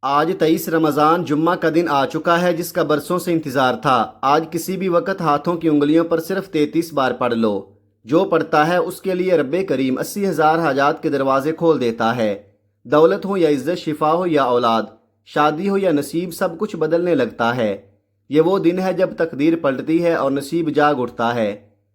آج 23 رمضان جمعہ کا دن آ چکا ہے جس کا برسوں سے انتظار تھا۔ آج کسی بھی وقت ہاتھوں کی انگلیوں پر صرف 33 بار پڑھ لو۔ جو پڑھتا ہے اس کے لیے رب کریم 80,000 حاجات کے دروازے کھول دیتا ہے۔ دولت ہو یا عزت، شفا ہو یا اولاد، شادی ہو یا نصیب، سب کچھ بدلنے لگتا ہے۔ یہ وہ دن ہے جب تقدیر پلٹتی ہے اور نصیب جاگ اٹھتا ہے۔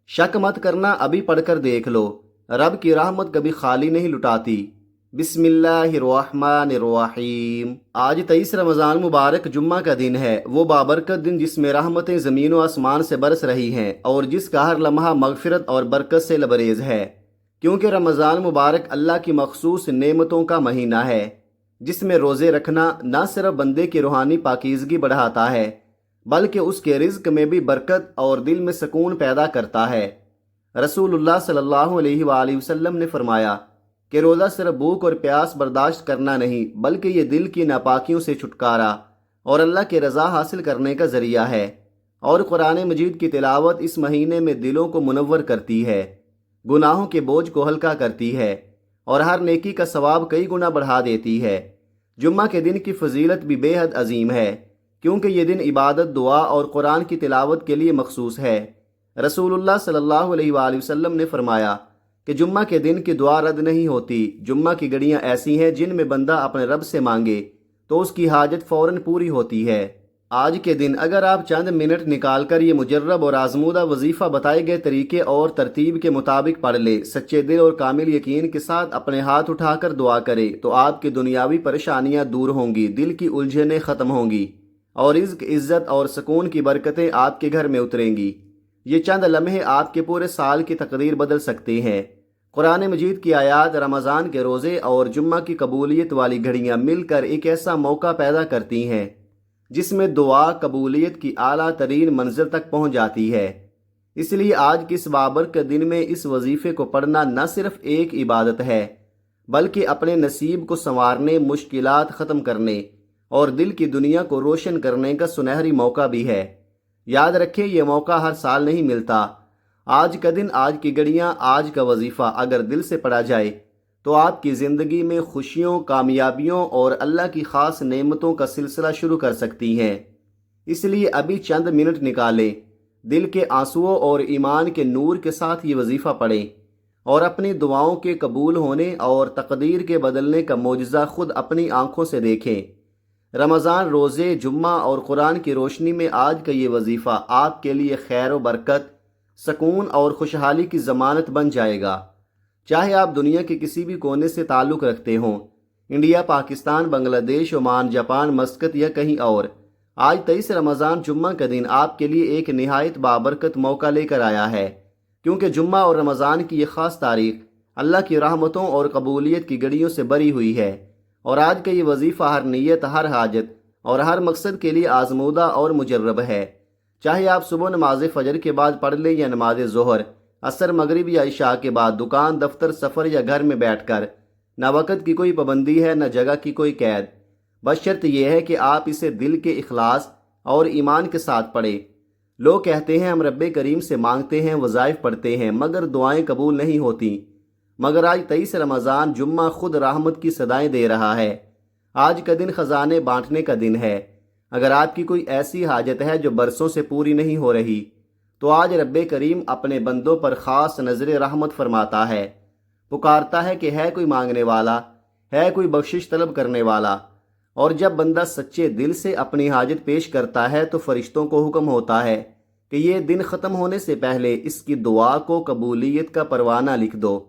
شک مت کرنا، ابھی پڑھ کر دیکھ لو، رب کی رحمت کبھی خالی نہیں لٹاتی۔ بسم اللہ الرحمن الرحیم۔ آج 23 رمضان مبارک جمعہ کا دن ہے، وہ بابرکت دن جس میں رحمتیں زمین و آسمان سے برس رہی ہیں اور جس کا ہر لمحہ مغفرت اور برکت سے لبریز ہے، کیونکہ رمضان مبارک اللہ کی مخصوص نعمتوں کا مہینہ ہے، جس میں روزے رکھنا نہ صرف بندے کی روحانی پاکیزگی بڑھاتا ہے بلکہ اس کے رزق میں بھی برکت اور دل میں سکون پیدا کرتا ہے۔ رسول اللہ صلی اللہ علیہ وآلہ وسلم نے فرمایا کہ روزہ صرف بھوک اور پیاس برداشت کرنا نہیں بلکہ یہ دل کی ناپاکیوں سے چھٹکارا اور اللہ کی رضا حاصل کرنے کا ذریعہ ہے، اور قرآن مجید کی تلاوت اس مہینے میں دلوں کو منور کرتی ہے، گناہوں کے بوجھ کو ہلکا کرتی ہے اور ہر نیکی کا ثواب کئی گنا بڑھا دیتی ہے۔ جمعہ کے دن کی فضیلت بھی بے حد عظیم ہے، کیونکہ یہ دن عبادت، دعا اور قرآن کی تلاوت کے لیے مخصوص ہے۔ رسول اللہ صلی اللہ علیہ وآلہ وسلم نے فرمایا کہ جمعہ کے دن کی دعا رد نہیں ہوتی۔ جمعہ کی گھڑیاں ایسی ہیں جن میں بندہ اپنے رب سے مانگے تو اس کی حاجت فوراً پوری ہوتی ہے۔ آج کے دن اگر آپ چند منٹ نکال کر یہ مجرب اور آزمودہ وظیفہ بتائے گئے طریقے اور ترتیب کے مطابق پڑھ لے، سچے دل اور کامل یقین کے ساتھ اپنے ہاتھ اٹھا کر دعا کرے، تو آپ کی دنیاوی پریشانیاں دور ہوں گی، دل کی الجھنیں ختم ہوں گی اور رزق، عزت اور سکون کی برکتیں آپ کے گھر میں اتریں گی۔ یہ چند لمحے آپ کے پورے سال کی تقدیر بدل سکتے ہیں۔ قرآن مجید کی آیات رمضان کے روزے اور جمعہ کی قبولیت والی گھڑیاں مل کر ایک ایسا موقع پیدا کرتی ہیں جس میں دعا قبولیت کی اعلیٰ ترین منزل تک پہنچ جاتی ہے۔ اس لیے آج کے اس بابرکت دن میں اس وظیفے کو پڑھنا نہ صرف ایک عبادت ہے بلکہ اپنے نصیب کو سنوارنے، مشکلات ختم کرنے اور دل کی دنیا کو روشن کرنے کا سنہری موقع بھی ہے۔ یاد رکھیں، یہ موقع ہر سال نہیں ملتا۔ آج کا دن، آج کی گھڑیاں، آج کا وظیفہ اگر دل سے پڑھا جائے تو آپ کی زندگی میں خوشیوں، کامیابیوں اور اللہ کی خاص نعمتوں کا سلسلہ شروع کر سکتی ہیں۔ اس لیے ابھی چند منٹ نکالیں، دل کے آنسوؤں اور ایمان کے نور کے ساتھ یہ وظیفہ پڑھیں اور اپنی دعاؤں کے قبول ہونے اور تقدیر کے بدلنے کا معجزہ خود اپنی آنکھوں سے دیکھیں۔ رمضان، روزے، جمعہ اور قرآن کی روشنی میں آج کا یہ وظیفہ آپ کے لیے خیر و برکت، سکون اور خوشحالی کی ضمانت بن جائے گا۔ چاہے آپ دنیا کے کسی بھی کونے سے تعلق رکھتے ہوں، انڈیا، پاکستان، بنگلہ دیش، عمان، جاپان، مسقط یا کہیں اور، آج 23 رمضان جمعہ کا دن آپ کے لیے ایک نہایت بابرکت موقع لے کر آیا ہے، کیونکہ جمعہ اور رمضان کی یہ خاص تاریخ اللہ کی رحمتوں اور قبولیت کی گھڑیوں سے بری ہوئی ہے، اور آج کا یہ وظیفہ ہر نیت، ہر حاجت اور ہر مقصد کے لیے آزمودہ اور مجرب ہے۔ چاہے آپ صبح نماز فجر کے بعد پڑھ لیں یا نماز ظہر، عصر، مغرب یا عشاء کے بعد، دکان، دفتر، سفر یا گھر میں بیٹھ کر، نہ وقت کی کوئی پابندی ہے نہ جگہ کی کوئی قید، بس شرط یہ ہے کہ آپ اسے دل کے اخلاص اور ایمان کے ساتھ پڑھیں۔ لوگ کہتے ہیں ہم رب کریم سے مانگتے ہیں، وظائف پڑھتے ہیں، مگر دعائیں قبول نہیں ہوتی، مگر آج 23 رمضان جمعہ خود رحمت کی صدائیں دے رہا ہے۔ آج کا دن خزانے بانٹنے کا دن ہے۔ اگر آپ کی کوئی ایسی حاجت ہے جو برسوں سے پوری نہیں ہو رہی، تو آج رب کریم اپنے بندوں پر خاص نظر رحمت فرماتا ہے، پکارتا ہے کہ ہے کوئی مانگنے والا، ہے کوئی بخشش طلب کرنے والا، اور جب بندہ سچے دل سے اپنی حاجت پیش کرتا ہے تو فرشتوں کو حکم ہوتا ہے کہ یہ دن ختم ہونے سے پہلے اس کی دعا کو قبولیت کا پروانہ لکھ دو،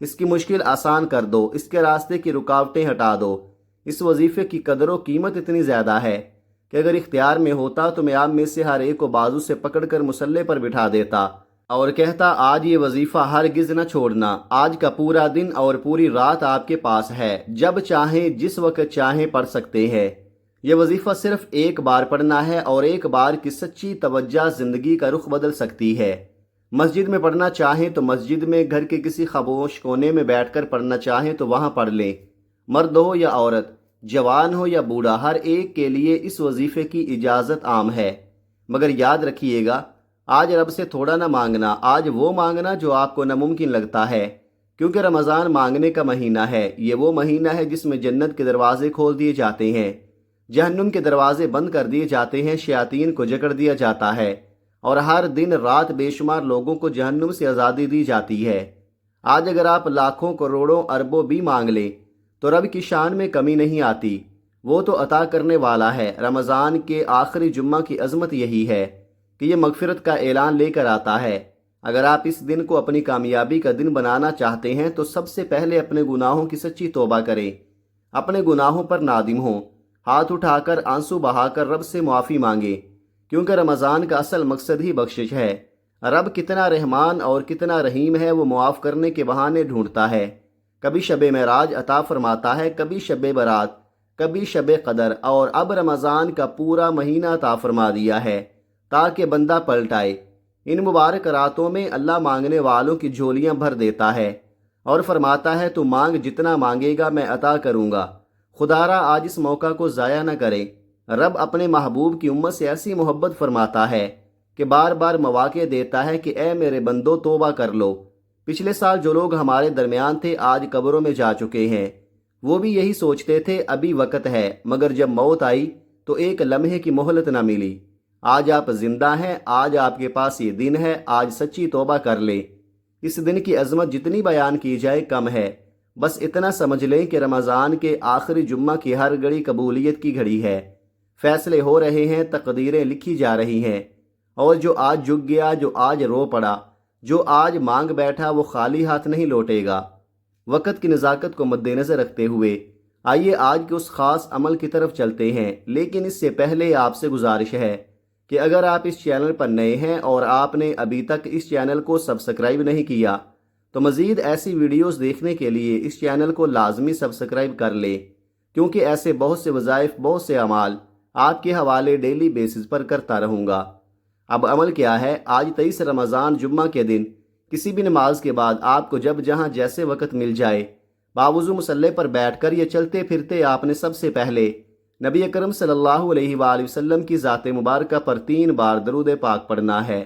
اس کی مشکل آسان کر دو، اس کے راستے کی رکاوٹیں ہٹا دو۔ اس وظیفے کی قدر و قیمت اتنی زیادہ ہے کہ اگر اختیار میں ہوتا تو میں آپ میں سے ہر ایک کو بازو سے پکڑ کر مصلے پر بٹھا دیتا اور کہتا آج یہ وظیفہ ہرگز نہ چھوڑنا۔ آج کا پورا دن اور پوری رات آپ کے پاس ہے، جب چاہیں جس وقت چاہیں پڑھ سکتے ہیں۔ یہ وظیفہ صرف ایک بار پڑھنا ہے اور ایک بار کی سچی توجہ زندگی کا رخ بدل سکتی ہے۔ مسجد میں پڑھنا چاہیں تو مسجد میں، گھر کے کسی خاموش کونے میں بیٹھ کر پڑھنا چاہیں تو وہاں پڑھ لیں۔ مرد ہو یا عورت، جوان ہو یا بوڑھا، ہر ایک کے لیے اس وظیفے کی اجازت عام ہے، مگر یاد رکھیے گا، آج رب سے تھوڑا نہ مانگنا، آج وہ مانگنا جو آپ کو ناممکن لگتا ہے، کیونکہ رمضان مانگنے کا مہینہ ہے۔ یہ وہ مہینہ ہے جس میں جنت کے دروازے کھول دیے جاتے ہیں۔ جہنم کے دروازے بند کر دیے جاتے ہیں، شیاطین کو جکڑ دیا جاتا ہے، اور ہر دن رات بے شمار لوگوں کو جہنم سے آزادی دی جاتی ہے۔ آج اگر آپ لاکھوں کروڑوں اربوں بھی مانگ لیں تو رب کی شان میں کمی نہیں آتی، وہ تو عطا کرنے والا ہے۔ رمضان کے آخری جمعہ کی عظمت یہی ہے کہ یہ مغفرت کا اعلان لے کر آتا ہے۔ اگر آپ اس دن کو اپنی کامیابی کا دن بنانا چاہتے ہیں تو سب سے پہلے اپنے گناہوں کی سچی توبہ کریں، اپنے گناہوں پر نادم ہوں، ہاتھ اٹھا کر آنسو بہا کر رب سے معافی مانگیں، کیونکہ رمضان کا اصل مقصد ہی بخشش ہے۔ رب کتنا رحمان اور کتنا رحیم ہے، وہ معاف کرنے کے بہانے ڈھونڈتا ہے۔ کبھی شب معراج عطا فرماتا ہے، کبھی شب برات، کبھی شب قدر، اور اب رمضان کا پورا مہینہ عطا فرما دیا ہے تاکہ بندہ پلٹ آئے۔ ان مبارک راتوں میں اللہ مانگنے والوں کی جھولیاں بھر دیتا ہے اور فرماتا ہے تو مانگ، جتنا مانگے گا میں عطا کروں گا۔ خدارا آج اس موقع کو ضائع نہ کرے۔ رب اپنے محبوب کی امت سے ایسی محبت فرماتا ہے کہ بار بار مواقع دیتا ہے کہ اے میرے بندو توبہ کر لو۔ پچھلے سال جو لوگ ہمارے درمیان تھے آج قبروں میں جا چکے ہیں، وہ بھی یہی سوچتے تھے ابھی وقت ہے، مگر جب موت آئی تو ایک لمحے کی مہلت نہ ملی۔ آج آپ زندہ ہیں، آج آپ کے پاس یہ دن ہے، آج سچی توبہ کر لیں۔ اس دن کی عظمت جتنی بیان کی جائے کم ہے، بس اتنا سمجھ لیں کہ رمضان کے آخری جمعہ کی ہر گھڑی قبولیت کی گھڑی ہے۔ فیصلے ہو رہے ہیں، تقدیریں لکھی جا رہی ہیں، اور جو آج جھک گیا، جو آج رو پڑا، جو آج مانگ بیٹھا، وہ خالی ہاتھ نہیں لوٹے گا۔ وقت کی نزاکت کو مد نظر رکھتے ہوئے آئیے آج کے اس خاص عمل کی طرف چلتے ہیں، لیکن اس سے پہلے آپ سے گزارش ہے کہ اگر آپ اس چینل پر نئے ہیں اور آپ نے ابھی تک اس چینل کو سبسکرائب نہیں کیا تو مزید ایسی ویڈیوز دیکھنے کے لیے اس چینل کو لازمی سبسکرائب کر لیں، کیونکہ ایسے بہت سے وظائف، بہت سے اعمال آپ کے حوالے ڈیلی بیسز پر کرتا رہوں گا۔ اب عمل کیا ہے؟ آج 23 رمضان جمعہ کے دن کسی بھی نماز کے بعد آپ کو جب جہاں جیسے وقت مل جائے، باوضو مصلی پر بیٹھ کر یا چلتے پھرتے آپ نے سب سے پہلے نبی اکرم صلی اللہ علیہ وآلہ وسلم کی ذات مبارکہ پر 3 بار درود پاک پڑھنا ہے۔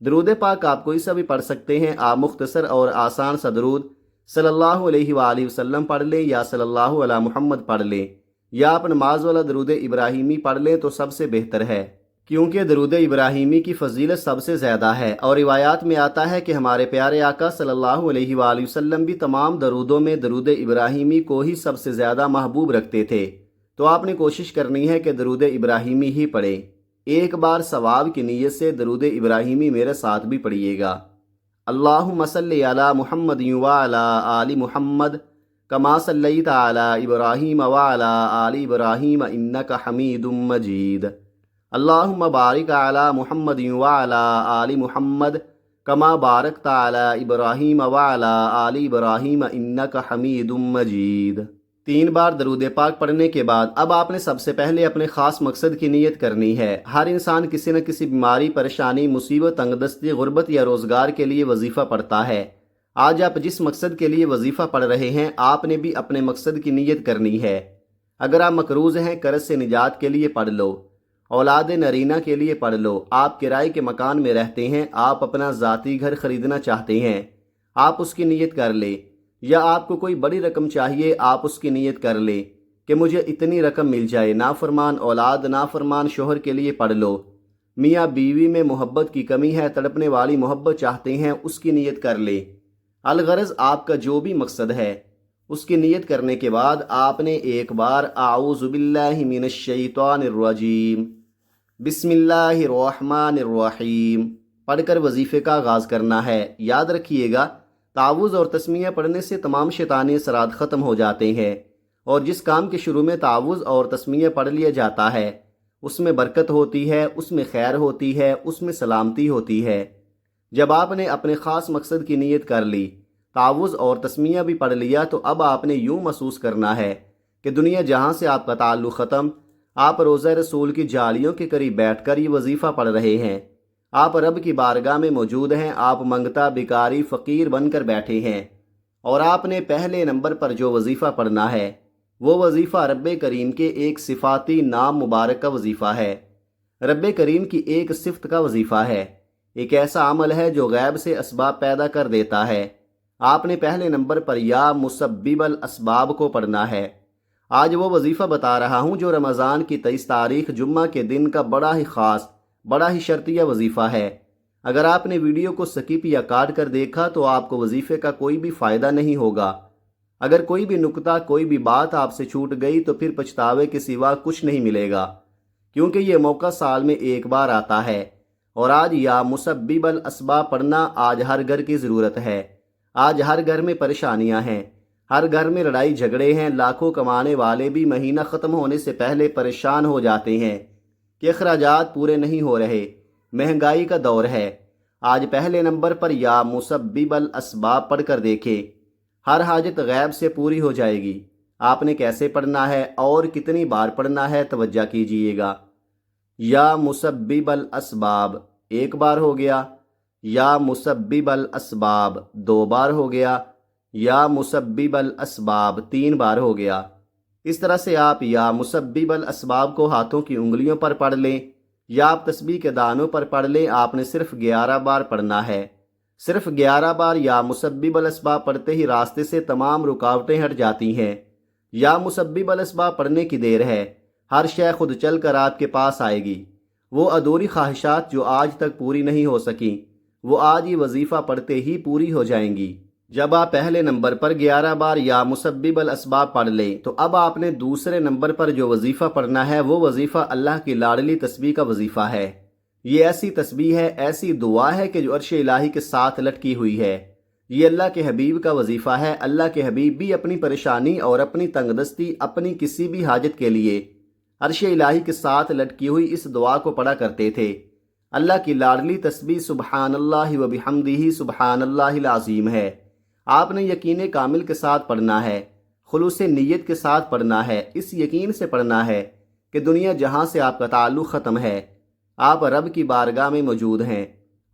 درود پاک آپ کوئی سا بھی پڑھ سکتے ہیں، آپ مختصر اور آسان سا درود صلی اللہ علیہ وآلہ وسلم پڑھ لیں یا صلی اللہ علی محمد پڑھ لیں، یا آپ نماز والا درود ابراہیمی پڑھ لیں تو سب سے بہتر ہے، کیونکہ درود ابراہیمی کی فضیلت سب سے زیادہ ہے، اور روایات میں آتا ہے کہ ہمارے پیارے آقا صلی اللہ علیہ وآلہ وسلم بھی تمام درودوں میں درود ابراہیمی کو ہی سب سے زیادہ محبوب رکھتے تھے۔ تو آپ نے کوشش کرنی ہے کہ درود ابراہیمی ہی پڑھیں۔ ایک بار ثواب کی نیت سے درود ابراہیمی میرے ساتھ بھی پڑھیے گا۔ اللہم صلی علی محمد وعلی آل محمد کما صلیت علی ابراہیم وعلی آل ابراہیم انک حمید مجید۔ اللہم بارک علی محمد وعلی آل محمد کما بارکت علی ابراہیم وعلی آل ابراہیم انک حمید مجید۔ 3 بار درود پاک پڑھنے کے بعد اب آپ نے سب سے پہلے اپنے خاص مقصد کی نیت کرنی ہے۔ ہر انسان کسی نہ کسی بیماری، پریشانی، مصیبت، تنگدستی، غربت یا روزگار کے لیے وظیفہ پڑھتا ہے۔ آج آپ جس مقصد کے لیے وظیفہ پڑھ رہے ہیں آپ نے بھی اپنے مقصد کی نیت کرنی ہے۔ اگر آپ مقروض ہیں، قرض سے نجات کے لیے پڑھ لو، اولاد نرینہ کے لیے پڑھ لو، آپ کرائے کے مکان میں رہتے ہیں، آپ اپنا ذاتی گھر خریدنا چاہتے ہیں، آپ اس کی نیت کر لیں، یا آپ کو کوئی بڑی رقم چاہیے، آپ اس کی نیت کر لیں کہ مجھے اتنی رقم مل جائے۔ نافرمان اولاد، نافرمان شوہر کے لیے پڑھ لو، میاں بیوی میں محبت کی کمی ہے، تڑپنے والی محبت چاہتے ہیں، اس کی نیت کر لیں۔ الغرض آپ کا جو بھی مقصد ہے اس کی نیت کرنے کے بعد آپ نے ایک بار اعوذ باللہ من الشیطان الرجیم بسم اللہ الرحمن الرحیم پڑھ کر وظیفے کا آغاز کرنا ہے۔ یاد رکھیے گا، تعوذ اور تسمیہ پڑھنے سے تمام شیطانی اثرات ختم ہو جاتے ہیں، اور جس کام کے شروع میں تعوذ اور تسمیہ پڑھ لیا جاتا ہے اس میں برکت ہوتی ہے، اس میں خیر ہوتی ہے، اس میں سلامتی ہوتی ہے۔ جب آپ نے اپنے خاص مقصد کی نیت کر لی، تعوذ اور تسمیہ بھی پڑھ لیا، تو اب آپ نے یوں محسوس کرنا ہے کہ دنیا جہاں سے آپ کا تعلق ختم، آپ روضہ رسول کی جالیوں کے قریب بیٹھ کر یہ وظیفہ پڑھ رہے ہیں، آپ رب کی بارگاہ میں موجود ہیں، آپ منگتا، بیکاری، فقیر بن کر بیٹھے ہیں، اور آپ نے پہلے نمبر پر جو وظیفہ پڑھنا ہے وہ وظیفہ رب کریم کے ایک صفاتی نام مبارک کا وظیفہ ہے، رب کریم کی ایک صفت کا وظیفہ ہے، ایک ایسا عمل ہے جو غیب سے اسباب پیدا کر دیتا ہے۔ آپ نے پہلے نمبر پر یا مسبب الاسباب کو پڑھنا ہے۔ آج وہ وظیفہ بتا رہا ہوں جو رمضان کی 23 تاریخ جمعہ کے دن کا بڑا ہی خاص، بڑا ہی شرطیہ وظیفہ ہے۔ اگر آپ نے ویڈیو کو سکپ یا کاٹ کر دیکھا تو آپ کو وظیفے کا کوئی بھی فائدہ نہیں ہوگا۔ اگر کوئی بھی نکتہ، کوئی بھی بات آپ سے چھوٹ گئی تو پھر پچھتاوے کے سوا کچھ نہیں ملے گا، کیونکہ یہ موقع سال میں ایک بار آتا ہے۔ اور آج یا مسبب الاسباب پڑھنا آج ہر گھر کی ضرورت ہے۔ آج ہر گھر میں پریشانیاں ہیں، ہر گھر میں لڑائی جھگڑے ہیں، لاکھوں کمانے والے بھی مہینہ ختم ہونے سے پہلے پریشان ہو جاتے ہیں کہ اخراجات پورے نہیں ہو رہے، مہنگائی کا دور ہے۔ آج پہلے نمبر پر یا مسبب الاسباب پڑھ کر دیکھیں، ہر حاجت غیب سے پوری ہو جائے گی۔ آپ نے کیسے پڑھنا ہے اور کتنی بار پڑھنا ہے توجہ کیجئے گا۔ یا مسبب الاسباب 1 بار ہو گیا، یا مسبب الاسباب 2 بار ہو گیا، یا مسبب الاسباب 3 بار ہو گیا۔ اس طرح سے آپ یا مسبب الاسباب کو ہاتھوں کی انگلیوں پر پڑھ لیں یا آپ تسبیح کے دانوں پر پڑھ لیں۔ آپ نے صرف 11 بار پڑھنا ہے۔ صرف 11 بار یا مسبب الاسباب پڑھتے ہی راستے سے تمام رکاوٹیں ہٹ جاتی ہیں۔ یا مسبب الاسباب پڑھنے کی دیر ہے، ہر شے خود چل کر آپ کے پاس آئے گی۔ وہ ادھوری خواہشات جو آج تک پوری نہیں ہو سکیں، وہ آج ہی وظیفہ پڑھتے ہی پوری ہو جائیں گی۔ جب آپ پہلے نمبر پر 11 بار یا مسبب الاسباب پڑھ لیں تو اب آپ نے دوسرے نمبر پر جو وظیفہ پڑھنا ہے وہ وظیفہ اللہ کی لاڈلی تسبیح کا وظیفہ ہے۔ یہ ایسی تسبیح ہے، ایسی دعا ہے کہ جو عرش الہی کے ساتھ لٹکی ہوئی ہے۔ یہ اللہ کے حبیب کا وظیفہ ہے۔ اللہ کے حبیب بھی اپنی پریشانی اور اپنی تنگ دستی، اپنی کسی بھی حاجت کے لیے عرش الہی کے ساتھ لٹکی ہوئی اس دعا کو پڑھا کرتے تھے۔ اللہ کی لاڈلی تسبیح سبحان اللہ و بحمدہ سبحان اللہ العظیم ہے۔ آپ نے یقین کامل کے ساتھ پڑھنا ہے، خلوص نیت کے ساتھ پڑھنا ہے، اس یقین سے پڑھنا ہے کہ دنیا جہاں سے آپ کا تعلق ختم ہے، آپ رب کی بارگاہ میں موجود ہیں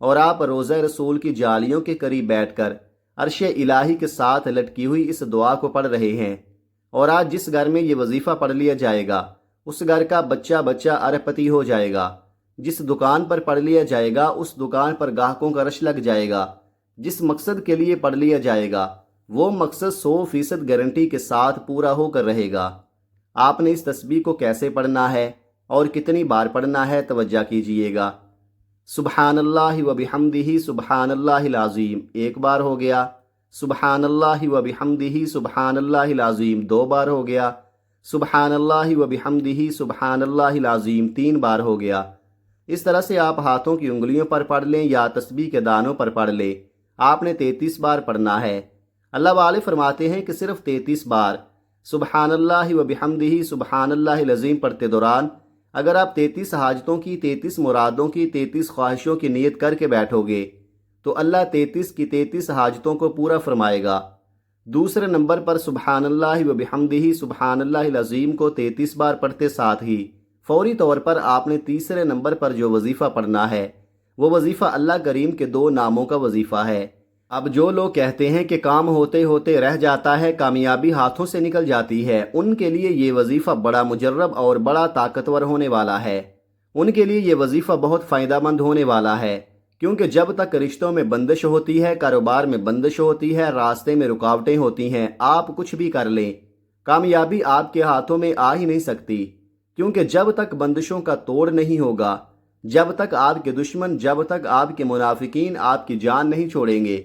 اور آپ روضہ رسول کی جالیوں کے قریب بیٹھ کر عرش الہی کے ساتھ لٹکی ہوئی اس دعا کو پڑھ رہے ہیں۔ اور آج جس گھر میں یہ وظیفہ پڑھ لیا جائے گا اس گھر کا بچہ بچہ اربپتی ہو جائے گا۔ جس دکان پر پڑھ لیا جائے گا اس دکان پر گاہکوں کا رش لگ جائے گا۔ جس مقصد کے لیے پڑھ لیا جائے گا وہ مقصد 100% گارنٹی کے ساتھ پورا ہو کر رہے گا۔ آپ نے اس تسبیح کو کیسے پڑھنا ہے اور کتنی بار پڑھنا ہے توجہ کیجئے گا۔ سبحان اللہ و بحمدہ سبحان اللہ العظیم 1 بار ہو گیا، سبحان اللہ و بحمدہ سبحان اللہ العظیم 2 بار ہو گیا، سبحان اللہ و بحمدہ سبحان اللہ العظیم 3 بار ہو گیا۔ اس طرح سے آپ ہاتھوں کی انگلیوں پر پڑھ لیں یا تسبیح کے دانوں پر پڑھ لیں۔ آپ نے 33 بار پڑھنا ہے۔ اللہ والے فرماتے ہیں کہ صرف 33 بار سبحان اللہ و بحمدہ سبحان اللہ العظیم پڑھتے دوران اگر آپ 33 حاجتوں کی، 33 مرادوں کی، 33 خواہشوں کی نیت کر کے بیٹھو گے تو اللہ 33 کی 33 حاجتوں کو پورا فرمائے گا۔ دوسرے نمبر پر سبحان اللہ و بحمدہ سبحان اللہ العظیم کو 33 بار پڑھتے ساتھ ہی فوری طور پر آپ نے تیسرے نمبر پر جو وظیفہ پڑھنا ہے وہ وظیفہ اللہ کریم کے 2 ناموں کا وظیفہ ہے۔ اب جو لوگ کہتے ہیں کہ کام ہوتے ہوتے رہ جاتا ہے، کامیابی ہاتھوں سے نکل جاتی ہے، ان کے لیے یہ وظیفہ بڑا مجرب اور بڑا طاقتور ہونے والا ہے۔ ان کے لیے یہ وظیفہ بہت فائدہ مند ہونے والا ہے، کیونکہ جب تک رشتوں میں بندش ہوتی ہے، کاروبار میں بندش ہوتی ہے، راستے میں رکاوٹیں ہوتی ہیں، آپ کچھ بھی کر لیں، کامیابی آپ کے ہاتھوں میں آ ہی نہیں سکتی، کیونکہ جب تک بندشوں کا توڑ نہیں ہوگا، جب تک آپ کے دشمن، جب تک آپ کے منافقین آپ کی جان نہیں چھوڑیں گے،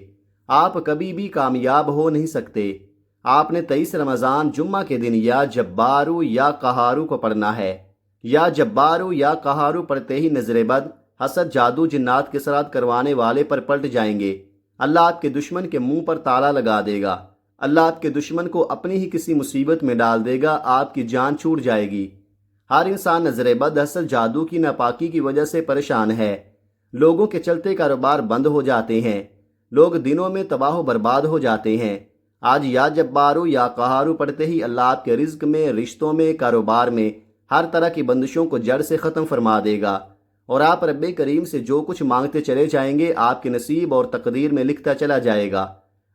آپ کبھی بھی کامیاب ہو نہیں سکتے۔ آپ نے 23 رمضان جمعہ کے دن یا جبارو یا قہارو کو پڑھنا ہے۔ یا جبارو یا قہارو پڑھتے ہی نظر بد، حسد، جادو، جنات کے سرات کروانے والے پر پلٹ جائیں گے۔ اللہ آپ کے دشمن کے منہ پر تالا لگا دے گا۔ اللہ آپ کے دشمن کو اپنی ہی کسی مصیبت میں ڈال دے گا، آپ کی جان چھوٹ جائے گی۔ ہر انسان نظر بد، حسد، جادو کی ناپاکی کی وجہ سے پریشان ہے۔ لوگوں کے چلتے کاروبار بند ہو جاتے ہیں، لوگ دنوں میں تباہ و برباد ہو جاتے ہیں۔ آج یا جبارو یا قہارو پڑھتے ہی اللہ آپ کے رزق میں، رشتوں میں، کاروبار میں ہر طرح کی بندشوں کو جڑ سے ختم فرما دے گا، اور آپ رب کریم سے جو کچھ مانگتے چلے جائیں گے آپ کے نصیب اور تقدیر میں لکھتا چلا جائے گا۔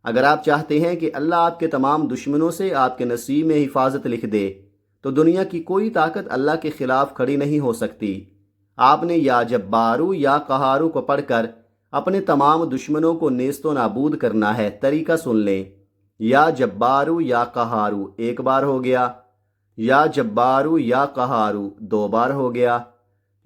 اگر آپ چاہتے ہیں کہ اللہ آپ کے تمام دشمنوں سے آپ کے نصیب میں حفاظت لکھ دے تو دنیا کی کوئی طاقت اللہ کے خلاف کھڑی نہیں ہو سکتی۔ آپ نے یا جبارو یا قہارو کو پڑھ کر اپنے تمام دشمنوں کو نیست و نابود کرنا ہے۔ طریقہ سن لیں۔ یا جبارو یا قہارو 1 بار ہو گیا، یا جبارو یا قہارو 2 بار ہو گیا،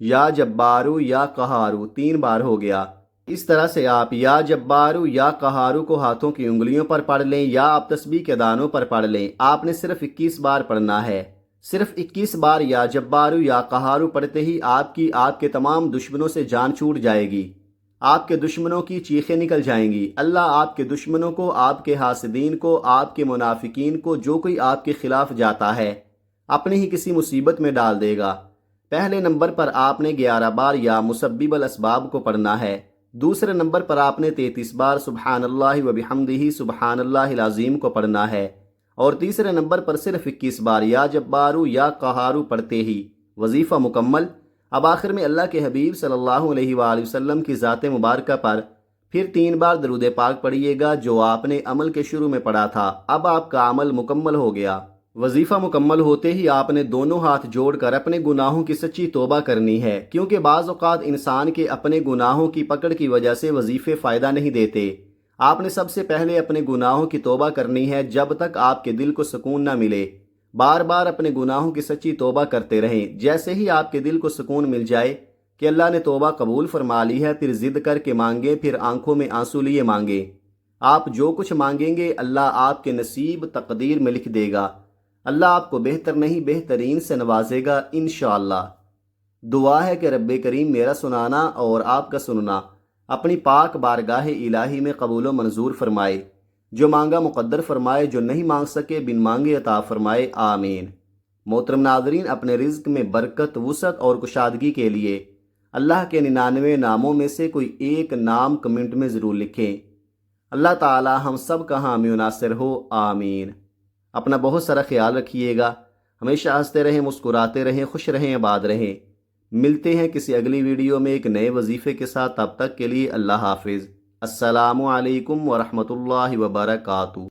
یا جبارو یا قہارو 3 بار ہو گیا۔ اس طرح سے آپ یا جبارو یا قہارو کو ہاتھوں کی انگلیوں پر پڑھ لیں یا آپ تسبیح کے دانوں پر پڑھ لیں۔ آپ نے صرف 21 بار پڑھنا ہے۔ صرف 21 بار یا جبارو یا قہارو پڑھتے ہی آپ کے تمام دشمنوں سے جان چھوٹ جائے گی، آپ کے دشمنوں کی چیخیں نکل جائیں گی۔ اللہ آپ کے دشمنوں کو، آپ کے حاسدین کو، آپ کے منافقین کو، جو کوئی آپ کے خلاف جاتا ہے، اپنی ہی کسی مصیبت میں ڈال دے گا۔ پہلے نمبر پر آپ نے 11 بار یا مسبب الاسباب کو پڑھنا ہے۔ دوسرے نمبر پر آپ نے 33 بار سبحان اللہ و بحمدہ سبحان اللہ العظیم کو پڑھنا ہے، اور تیسرے نمبر پر صرف 21 بار یا جبارو یا قہارو پڑھتے ہی وظیفہ مکمل۔ اب آخر میں اللہ کے حبیب صلی اللہ علیہ وآلہ وسلم کی ذات مبارکہ پر پھر 3 بار درود پاک پڑھیے گا جو آپ نے عمل کے شروع میں پڑھا تھا۔ اب آپ کا عمل مکمل ہو گیا۔ وظیفہ مکمل ہوتے ہی آپ نے دونوں ہاتھ جوڑ کر اپنے گناہوں کی سچی توبہ کرنی ہے، کیونکہ بعض اوقات انسان کے اپنے گناہوں کی پکڑ کی وجہ سے وظیفے فائدہ نہیں دیتے۔ آپ نے سب سے پہلے اپنے گناہوں کی توبہ کرنی ہے جب تک آپ کے دل کو سکون نہ ملے۔ بار بار اپنے گناہوں کی سچی توبہ کرتے رہیں۔ جیسے ہی آپ کے دل کو سکون مل جائے کہ اللہ نے توبہ قبول فرما لی ہے، پھر ضد کر کے مانگیں، پھر آنکھوں میں آنسو لیے مانگیں۔ آپ جو کچھ مانگیں گے اللہ آپ کے نصیب تقدیر میں لکھ دے گا۔ اللہ آپ کو بہتر نہیں بہترین سے نوازے گا انشاءاللہ۔ دعا ہے کہ رب کریم میرا سنانا اور آپ کا سننا اپنی پاک بارگاہ الہی میں قبول و منظور فرمائے، جو مانگا مقدر فرمائے، جو نہیں مانگ سکے بن مانگے عطا فرمائے، آمین۔ محترم ناظرین، اپنے رزق میں برکت، وسعت اور کشادگی کے لیے اللہ کے 99 ناموں میں سے کوئی ایک نام کمنٹ میں ضرور لکھیں۔ اللہ تعالی ہم سب کا حامی و ناصر ہو، آمین۔ اپنا بہت سارا خیال رکھیے گا، ہمیشہ ہنستے رہیں، مسکراتے رہیں، خوش رہیں، آباد رہیں۔ ملتے ہیں کسی اگلی ویڈیو میں ایک نئے وظیفے کے ساتھ، تب تک کے لیے اللہ حافظ۔ السلام علیکم ورحمۃ اللہ وبرکاتہ۔